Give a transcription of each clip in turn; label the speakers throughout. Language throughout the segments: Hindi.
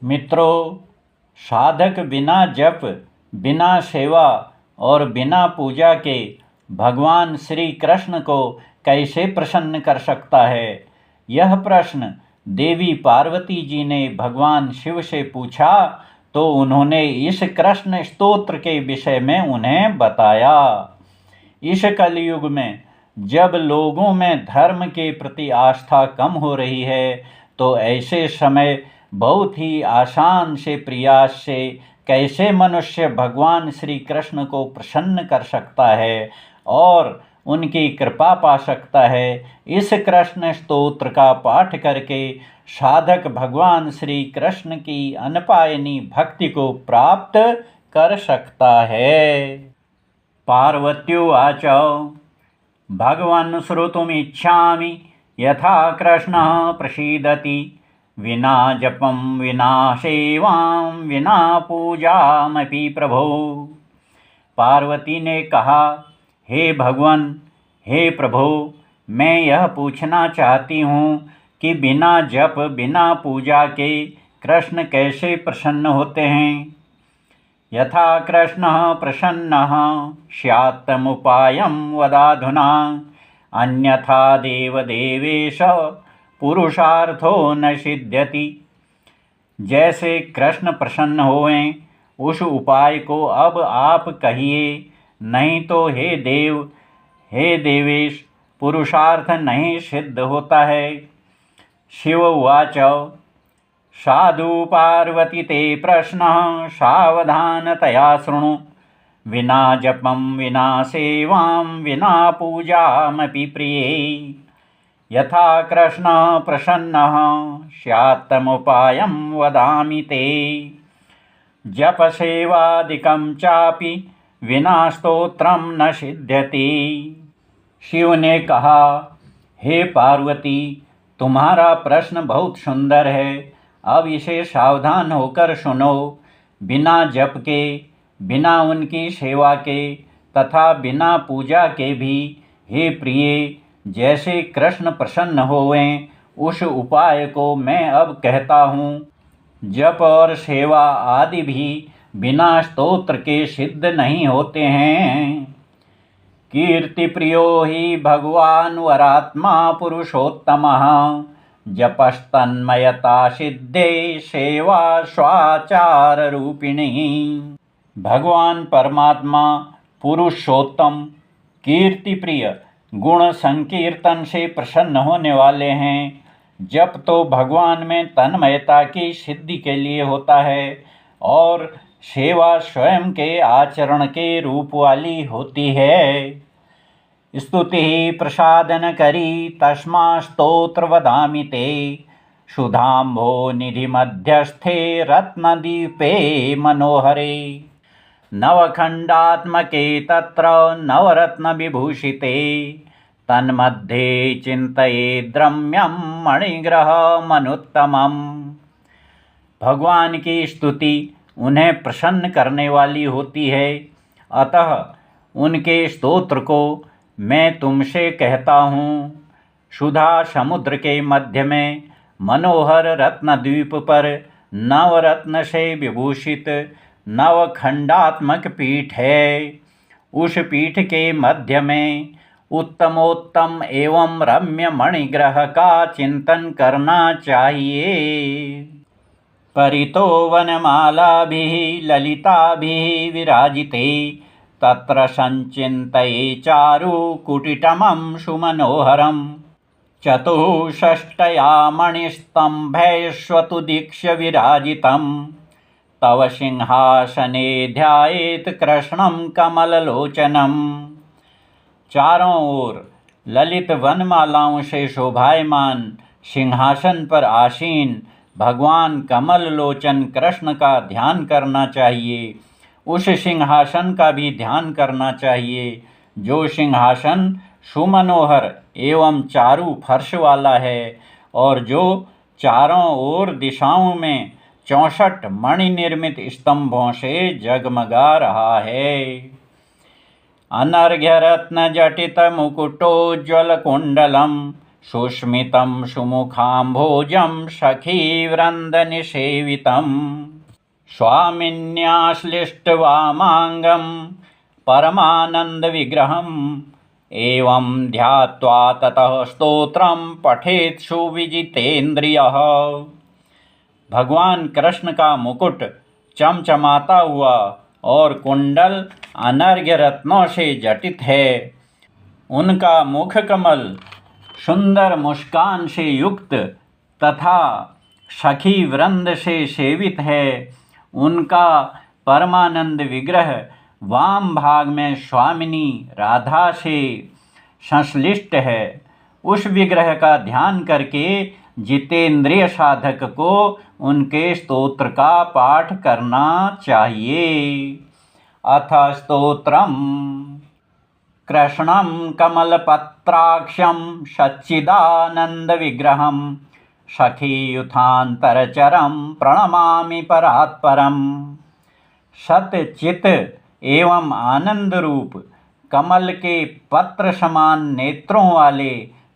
Speaker 1: मित्रों, साधक बिना जप, बिना सेवा और बिना पूजा के भगवान श्री कृष्ण को कैसे प्रसन्न कर सकता है? यह प्रश्न देवी पार्वती जी ने भगवान शिव से पूछा तो उन्होंने इस कृष्ण स्तोत्र के विषय में उन्हें बताया। इस कलयुग में जब लोगों में धर्म के प्रति आस्था कम हो रही है, तो ऐसे समय बहुत ही आसान से प्रयास से कैसे मनुष्य भगवान श्री कृष्ण को प्रसन्न कर सकता है और उनकी कृपा पा सकता है, इस कृष्ण स्तोत्र का पाठ करके साधक भगवान श्री कृष्ण की अनपायनी भक्ति को प्राप्त कर सकता है। पार्वत्युवाच भगवन् श्रोतुमिच्छामि यथा कृष्णः प्रसीदति विना जपं विना सेवां विना पूजामपि प्रभो। पार्वती ने कहा, हे भगवान, हे प्रभो, मैं यह पूछना चाहती हूँ कि बिना जप बिना पूजा के कृष्ण कैसे प्रसन्न होते हैं। यथा कृष्णः प्रसन्नः स्यात्तमुपायं वदाधुना, अन्यथा देवदेवेश पुरुषार्थो न सिद्ध्यति। जैसे कृष्ण प्रसन्न होएं, उस उपाय को अब आप कहिए, नहीं तो हे देव, हे देवेश, पुरुषार्थ नहीं सिद्ध होता है। शिव उवाच साधु पार्वती ते प्रश्नः सावधानतया शृणु, विना जपं विना सेवां विना पूजामपि प्रिये। यथा कृष्णः प्रसन्नः स्यात्तमुपायं वदामि ते, जपसेवादिकं चापि विना स्तोत्रं न सिद्ध्यति। शिव ने कहा, हे पार्वती, तुम्हारा प्रश्न बहुत सुंदर है, अब इसे सावधान होकर सुनो। बिना जप के, बिना उनकी सेवा के तथा बिना पूजा के भी, हे प्रिय, जैसे कृष्ण प्रसन्न होवें, उस उपाय को मैं अब कहता हूँ। जप और सेवा आदि भी बिना स्तोत्र के सिद्ध नहीं होते हैं। कीर्ति प्रियो ही भगवान वरात्मा पुरुषोत्तमः, जपस्तन्मयता सिद्धे सेवा स्वाचार रूपिणी। भगवान परमात्मा पुरुषोत्तम, कीर्ति प्रिय, गुण संकीर्तन से प्रसन्न होने वाले हैं। जप तो भगवान में तन्मयता की सिद्धि के लिए होता है और सेवा स्वयं के आचरण के रूप वाली होती है। स्तुति प्रसादन करी तस्मा स्तोत्र वदामि ते, सुधाम्भो निधि मध्यस्थे रत्नदीपे मनोहरे। नवखंडात्मके तत्र नवरत्न विभूषिते, तन्मध्ये चिंतयेद् रम्यं मणिग्रह मनुत्तमम्। भगवान की स्तुति उन्हें प्रसन्न करने वाली होती है, अतः उनके स्तोत्र को मैं तुमसे कहता हूँ। सुधा समुद्र के मध्य में मनोहर रत्नद्वीप पर नवरत्न से विभूषित नवखंडात्मक पीठ है। उस पीठ के मध्य में उत्तमोत्तम एवं रम्य मणिग्रह का चिंतन करना चाहिए। परितो वनमालाभिः ललिताभिः विराजिते, तत्र संचिन्तये चारु कुटिटमं सुमनोहरम्। चतुष्षष्ट्या मणिस्तंभैश्वतुदीक्ष्य विराजितं, तव सिंहासने ध्यायेत् कृष्णं कमललोचनम्। चारों ओर ललित वनमालाओं से शोभायमान सिंहासन पर आसीन भगवान कमल लोचन कृष्ण का ध्यान करना चाहिए। उस सिंहासन का भी ध्यान करना चाहिए जो सिंहासन सुमनोहर एवं चारु फर्श वाला है और जो चारों ओर दिशाओं में 64 मणि निर्मित स्तंभों से जगमगा रहा है। अनर्घ्य रत्न जटित मुकुटोज्ज्वल कुंडलम, सुस्मितं सुमुखाम्भोजं सखीवृन्दनिसेवितं स्वामिन्याश्लिष्टवामाङ्गं परमानन्दविग्रहम् एवं ध्यात्वा ततः स्तोत्रं पठेत् सुविजितेन्द्रियः। भगवान कृष्ण का मुकुट चमचमाता हुआ और कुंडल अनर्घ्य रत्नों से जटित है। उनका मुख कमल सुंदर मुस्कान से युक्त तथा सखी वृंद से सेवित है। उनका परमानंद विग्रह वाम भाग में स्वामिनी राधा से संश्लिष्ट है। उस विग्रह का ध्यान करके जितेंद्रिय साधक को उनके स्तोत्र का पाठ करना चाहिए। अथ स्तोत्रम्। कृष्णं कमलपत्राक्षं सच्चिदानन्दविग्रहं सखीयुथान्तरचरं प्रणमामि परात्परम्। सतचित एवं आनंद रूप कमल के पत्र समान नेत्रों वाले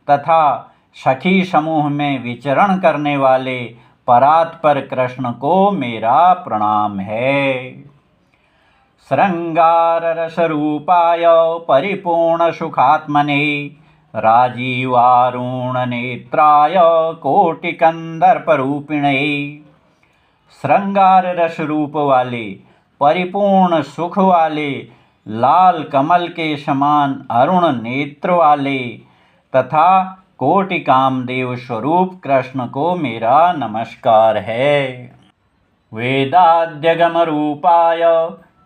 Speaker 1: तथा सखी समूह में विचरण करने वाले परात्पर कृष्ण को मेरा प्रणाम है। श्रृंगार रस रूपाय परिपूर्ण सुखात्मने राजीवारुण नेत्राय कोटिकंदर्प रूपिणे। श्रृंगार रस रूप वाले परिपूर्ण सुख वाले लाल कमल के समान अरुण नेत्र वाले तथा कोटि कामदेव स्वरूप कृष्ण को मेरा नमस्कार है। वेदाद्यगम रूपाय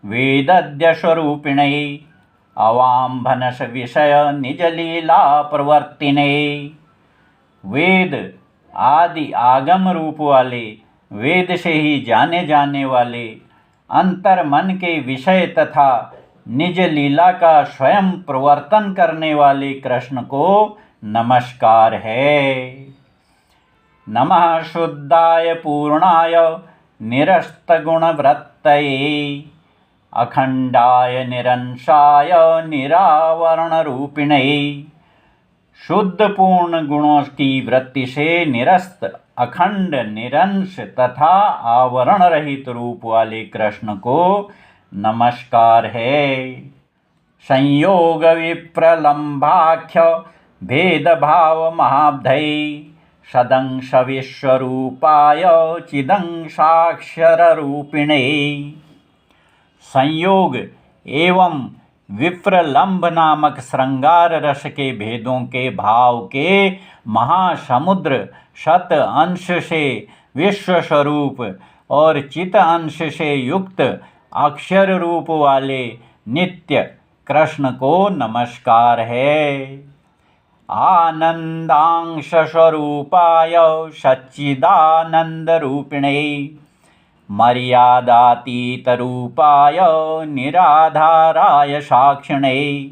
Speaker 1: वेदद्य स्वरूपिणे अवाम्भनस विषय निज लीला प्रवर्तिने। वेद आदि आगम रूप वाले वेद से ही जाने जाने वाले अंतर मन के विषय तथा निज लीला का स्वयं प्रवर्तन करने वाले कृष्ण को नमस्कार है। नमः शुद्धाय पूर्णाय निरस्तगुणवृत्तये अखंडाय निरंशाय निरावरण रूपिणे। शुद्ध पूर्ण गुणों की वृत्ति से निरस्त अखंड निरंश तथा आवरण रहित रूप वाले कृष्ण को नमस्कार है। संयोग विप्रलंबाख्य भेदभाव महाब्धये सदंश विश्वरूपाय चिदंशाक्षर रूपिणे। संयोग एवं विप्रलंब नामक श्रृंगार रस के भेदों के भाव के महासमुद्र शत अंश से विश्व स्वरूप और चित अंश से युक्त अक्षर रूप वाले नित्य कृष्ण को नमस्कार है। आनंदांश स्वरूपाय सच्चिदानंद रूपिणे मर्यादातीत रूपाय निराधाराय साक्षिणे।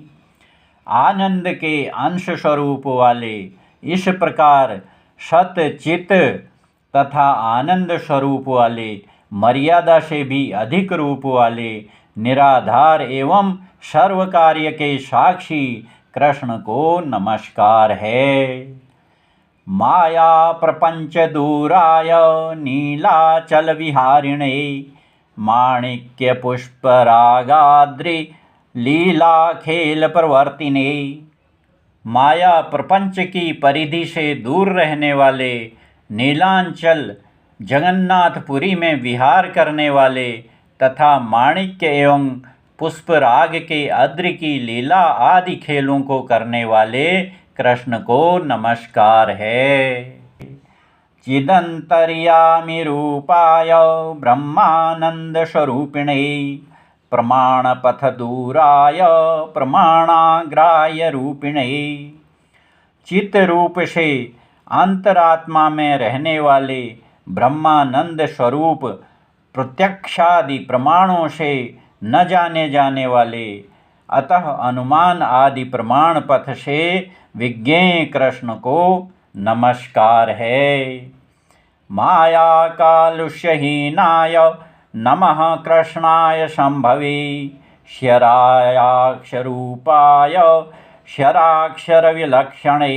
Speaker 1: आनंद के अंश स्वरूप वाले इस प्रकार सत चित तथा आनंद स्वरूप वाले मर्यादा से भी अधिक रूप वाले निराधार एवं सर्व कार्य के साक्षी कृष्ण को नमस्कार है। माया प्रपंच दूराय नीलाचल विहारिणे माणिक्य पुष्परागाद्रि लीला खेल प्रवर्तिने। माया प्रपंच की परिधि से दूर रहने वाले नीलांचल जगन्नाथपुरी में विहार करने वाले तथा माणिक्य एवं पुष्पराग के अद्रि की लीला आदि खेलों को करने वाले कृष्ण को नमस्कार है। चिदंतर्यामि रूपाय ब्रह्मानंद स्वरूपिणे प्रमाणपथ दूराय प्रमाणाग्राह्य रूपिणे। चित रूप से अंतरात्मा में रहने वाले ब्रह्मानंद स्वरूप प्रत्यक्षादि प्रमाणों से न जाने जाने वाले अतः अनुमान आदि प्रमाण पथ से विज्ञेय कृष्ण को नमस्कार है। माया कालुष्यहीनाय नमः कृष्णाय संभवे क्षरायाक्षरूपाय क्षराक्षर विलक्षणे।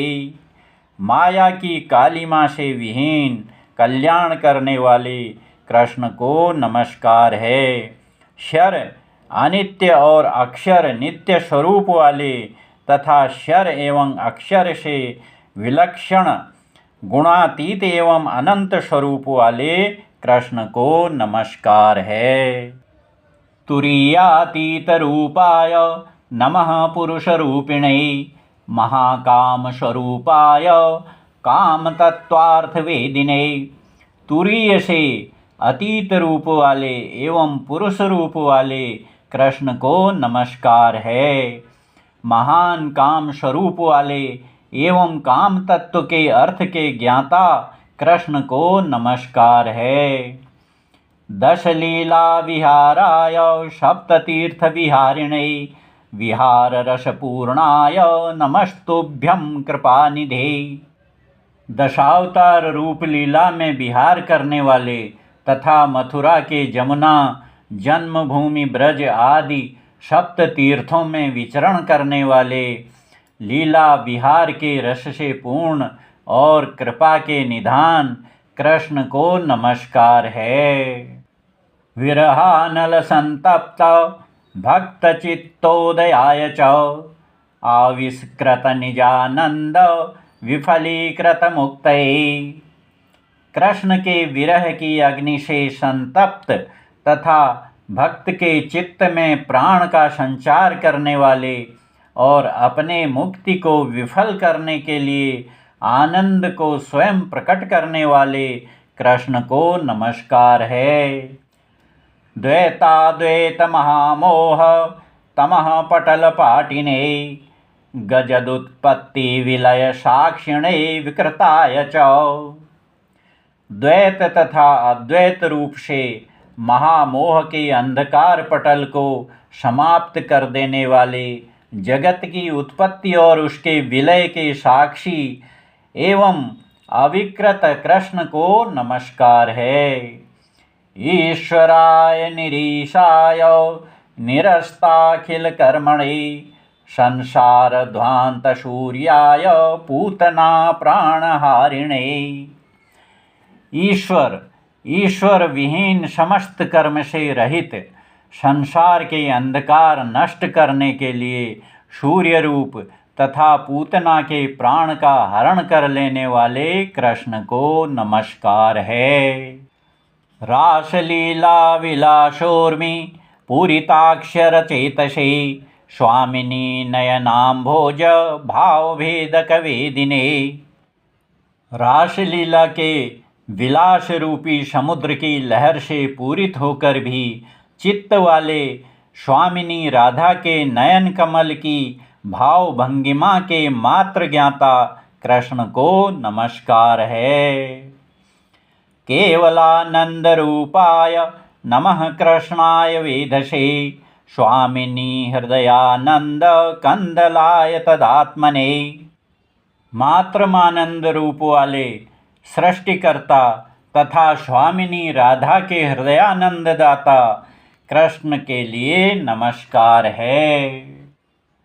Speaker 1: माया की कालिमा से विहीन कल्याण करने वाले कृष्ण को नमस्कार है। क्षर अनित्य और अक्षर नित्य स्वरूप वाले तथा क्षर एवं अक्षर से विलक्षण गुणातीत एवं अनंत स्वरूप वाले कृष्ण को नमस्कार है। तुरीयातीत रूपाय नमः पुरुषरूपिणे महाकाम स्वरूपाय काम तत्वार्थ वेदिने। तुरीय से अतीत रूप वाले एवं पुरुष रूप वाले कृष्ण को नमस्कार है। महान काम स्वरूप वाले एवं काम तत्व के अर्थ के ज्ञाता कृष्ण को नमस्कार है। दश लीला विहाराय सप्ततीर्थ विहारिणे विहार रसपूर्णाय नमस्तुभ्यं कृपानिधे। दशावतार रूप लीला में विहार करने वाले तथा मथुरा के जमुना जन्मभूमि ब्रज आदि सप्त तीर्थों में विचरण करने वाले लीला विहार के रस से पूर्ण और कृपा के निधान कृष्ण को नमस्कार है। विरहानल संतप्त भक्त चित्तोदयाय च आविष्कृत निजानंद विफलीकृत मुक्तये। कृष्ण के विरह की अग्नि से संतप्त तथा भक्त के चित्त में प्राण का संचार करने वाले और अपने मुक्ति को विफल करने के लिए आनंद को स्वयं प्रकट करने वाले कृष्ण को नमस्कार है। द्वैताद्वैत महामोह तमः पटल पाटिने गजदुत्पत्ति विलय साक्षिणे विकृताय च। द्वैत तथा अद्वैत रूप से महामोह के अंधकार पटल को समाप्त कर देने वाले जगत की उत्पत्ति और उसके विलय के साक्षी एवं अविकृत कृष्ण को नमस्कार है। ईश्वराय निरीशाय निरस्ताखिल कर्मणे संसार ध्वांत सूर्याय पूतना प्राणहारिणे। ईश्वर विहीन समस्त कर्म से रहित संसार के अंधकार नष्ट करने के लिए सूर्य रूप तथा पूतना के प्राण का हरण कर लेने वाले कृष्ण को नमस्कार है। रासलीला विलासोर्मि पूरिताक्षर चेतसे स्वामिनी नयनाम्भोज भावभेदक वेदिने। रासलीला के विलास रूपी समुद्र की लहर से पूरित होकर भी चित्त वाले स्वामिनी राधा के नयन कमल की भाव भंगिमा के मात्र ज्ञाता कृष्ण को नमस्कार है। केवलानंद रूपाय नमः कृष्णाय वेधसे स्वामिनी हृदयानंद कंदलाय तदात्मने। मात्रमानंद रूप वाले सृष्टिकर्ता तथा स्वामिनी राधा के हृदयानंद दाता कृष्ण के लिए नमस्कार है।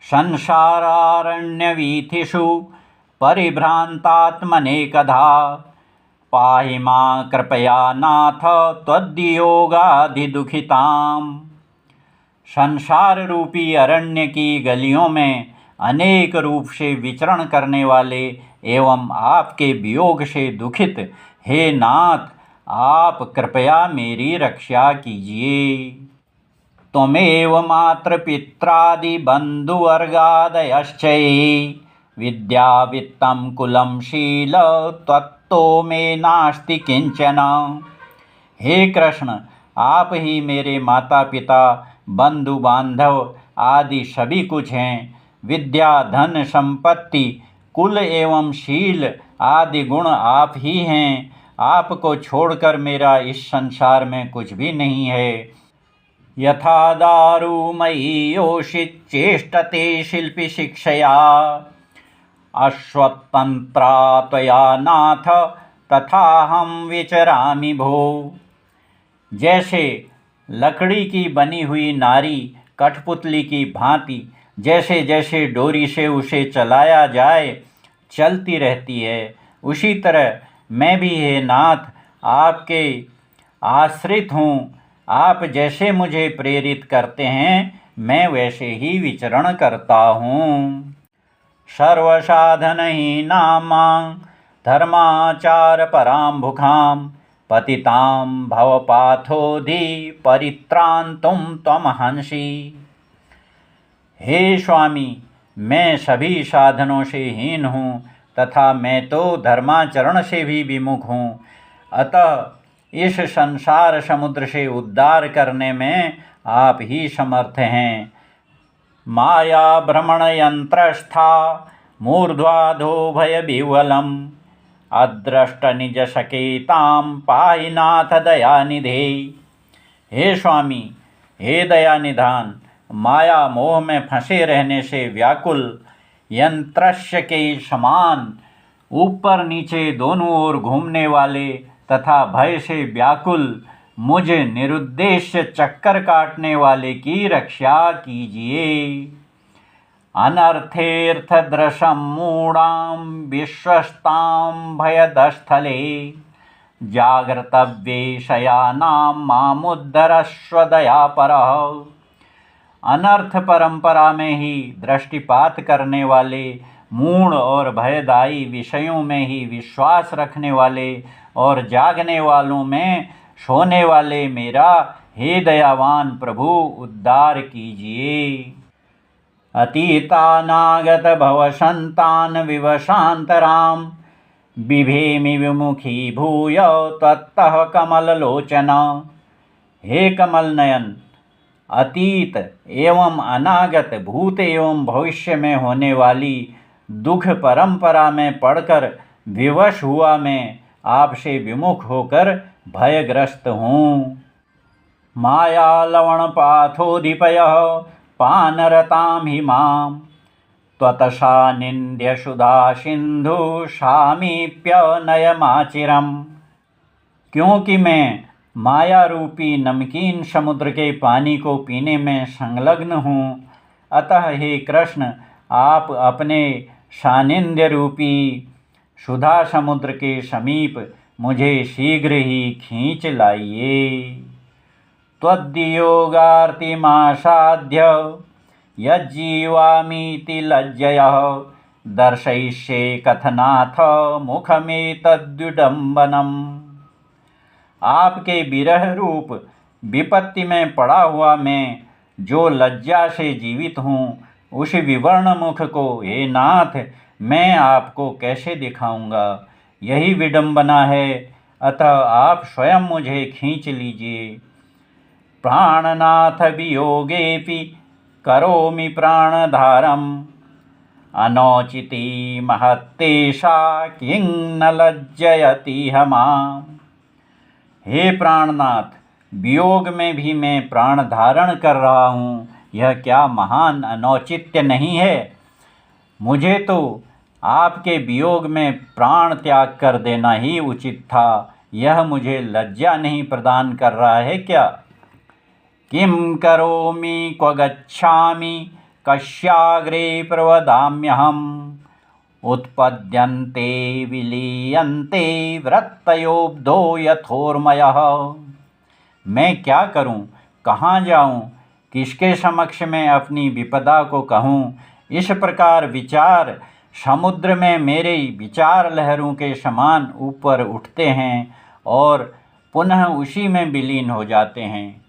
Speaker 1: संसारारण्य वीथिषु परिभ्रांतात्मने कधा पाहि मां कृपया नाथ त्वद्वियोगाधिदुखिताम्। संसार रूपी अरण्य की गलियों में अनेक रूप से विचरण करने वाले एवं आपके वियोग से दुखित हे नाथ, आप कृपया मेरी रक्षा कीजिए। त्वमेव मात्र पित्रादि बंधुवर्गादयश्च विद्या वित्तं कुलं शील त्वत्तो में नास्ति किंचन। हे कृष्ण, आप ही मेरे माता पिता बंधु बांधव आदि सभी कुछ हैं। विद्या धन संपत्ति कुल एवं शील आदि गुण आप ही हैं। आपको छोड़कर मेरा इस संसार में कुछ भी नहीं है। यथा दारुमयी योषित चेष्टते शिल्पी शिक्षया अश्वत्तंत्रा त्वया नाथ तथा हम विचरामि भो। जैसे लकड़ी की बनी हुई नारी कठपुतली की भांति जैसे जैसे डोरी से उसे चलाया जाए चलती रहती है, उसी तरह मैं भी हे नाथ आपके आश्रित हूँ। आप जैसे मुझे प्रेरित करते हैं मैं वैसे ही विचरण करता हूँ। सर्वसाधनहीनां मां धर्माचारपरां भुखां पतितां भवपाथोधि परित्रान्तुं त्वमहंसि। हे स्वामी, मैं सभी साधनों से हीन हूँ तथा मैं तो धर्माचरण से भी विमुख हूँ, अतः इस संसार समुद्र से उद्धार करने में आप ही समर्थ हैं। माया भ्रमण यंत्रस्था मूर्ध्वाधो भय विह्वलम् अद्रष्ट निज सकेताम पाहि नाथ दयानिधे। हे स्वामी, हे दया निधान, माया मोह में फंसे रहने से व्याकुल यंत्रस्य के समान ऊपर नीचे दोनों ओर घूमने वाले तथा भय से व्याकुल मुझ निरुद्देश्य चक्कर काटने वाले की रक्षा कीजिए। अनर्थेऽर्थदृशं मूढां विश्वस्तां भयदस्थले जागृतव्ये शयानां मामुद्धरस्व दयापरः। अनर्थ परंपरा में ही दृष्टिपात करने वाले, मूढ़ और भयदायी विषयों में ही विश्वास रखने वाले और जागने वालों में सोने वाले मेरा हे दयावान प्रभु उद्धार कीजिए। अतीतानागत भवसंतान विवशांतराम बिभेमि विमुखी भूय तत्तः कमललोचन। हे कमल नयन, अतीत एवं अनागत, भूत एवं भविष्य में होने वाली दुख परंपरा में पड़कर विवश हुआ मैं आपसे विमुख होकर भयग्रस्त हूँ। माया लवण पाथोधिपयः पानरतां हि मां त्वतसा निन्द्य सुधा सिंधु सामीप्यनयमाचिरम्। क्योंकि मैं माया रूपी नमकीन समुद्र के पानी को पीने में संलग्न हूँ, अतः हे कृष्ण, आप अपने सानिध्य रूपी सुधा समुद्र के समीप मुझे शीघ्र ही खींच लाइए। त्वद्वियोगार्तिमासाद्य यज्जीवामीति लज्जयः दर्शयिष्ये कथनाथ मुखमेतद्विडम्बनम्। आपके विरह रूप विपत्ति में पड़ा हुआ मैं जो लज्जा से जीवित हूँ, उस विवर्ण मुख को हे नाथ मैं आपको कैसे दिखाऊंगा, यही विडंबना है, अतः आप स्वयं मुझे खींच लीजिए। प्राणनाथ वियोगेऽपि करोमि प्राणधारम् अनौचिती महत्तेषा किं न लज्जयति माम्। हे प्राणनाथ, वियोग में भी मैं प्राण धारण कर रहा हूँ, यह क्या महान अनौचित्य नहीं है। मुझे तो आपके वियोग में प्राण त्याग कर देना ही उचित था, यह मुझे लज्जा नहीं प्रदान कर रहा है क्या। किं करोमि क्व गच्छामि कस्याग्रे प्रवदाम्यहम् उत्पद्यन्ते विलीयन्ते वृत्तयोऽब्धो यथोर्मयः। मैं क्या करूं, कहाँ जाऊं, किसके समक्ष मैं अपनी विपदा को कहूं। इस प्रकार विचार समुद्र में मेरे विचार लहरों के समान ऊपर उठते हैं और पुनः उसी में विलीन हो जाते हैं।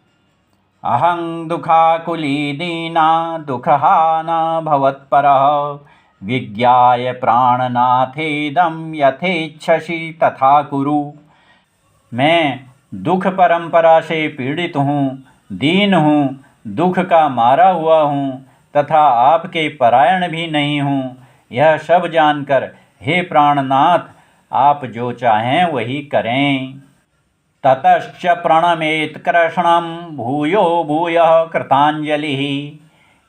Speaker 1: अहं दुःखाकुली दीना दुःखहाना भवत्परः विज्ञाय प्राणनाथेदं यथेच्छसि तथा कुरु। मैं दुख परंपरा से पीड़ित हूँ, दीन हूँ, दुख का मारा हुआ हूँ तथा आपके परायण भी नहीं हूँ। यह सब जानकर हे प्राणनाथ, आप जो चाहें वही करें। ततश्च प्रणमेत् कृष्णं भूयो भूयः कृताञ्जलिः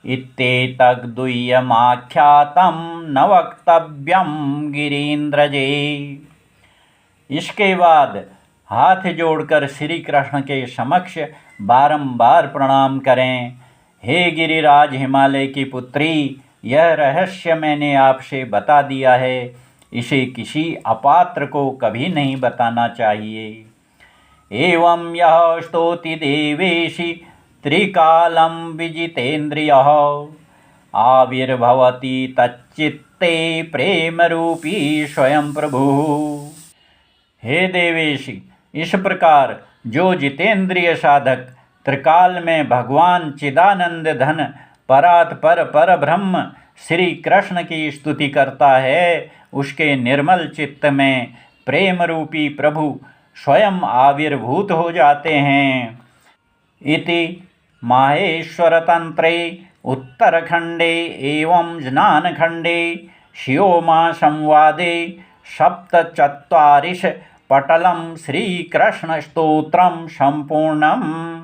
Speaker 1: इत्येतद्दुह्यमाख्यातं न वक्तव्यं गिरीन्द्रजे। इसके बाद हाथ जोड़कर श्री कृष्ण के समक्ष बारंबार प्रणाम करें। हे गिरिराज हिमालय की पुत्री, यह रहस्य मैंने आपसे बता दिया है, इसे किसी अपात्र को कभी नहीं बताना चाहिए। एवं यः स्तौति देवेशि त्रिकालं विजितेन्द्रियः आविर्भवति तच्चित्ते प्रेमरूपी स्वयं प्रभुः। हे देवेशी, इस प्रकार जो जितेंद्रिय साधक त्रिकाल में भगवान चिदानंद धन पर ब्रह्म श्री कृष्ण की स्तुति करता है, उसके निर्मल चित्त में प्रेम रूपी प्रभु स्वयं आविर्भूत हो जाते हैं। इति माहेश्वर तंत्रे उत्तरखंडे एवं ज्ञानखंडे शिवोमा संवादे सप्तचत्वारिश पटलं श्रीकृष्णस्तोत्रं सम्पूर्णम्।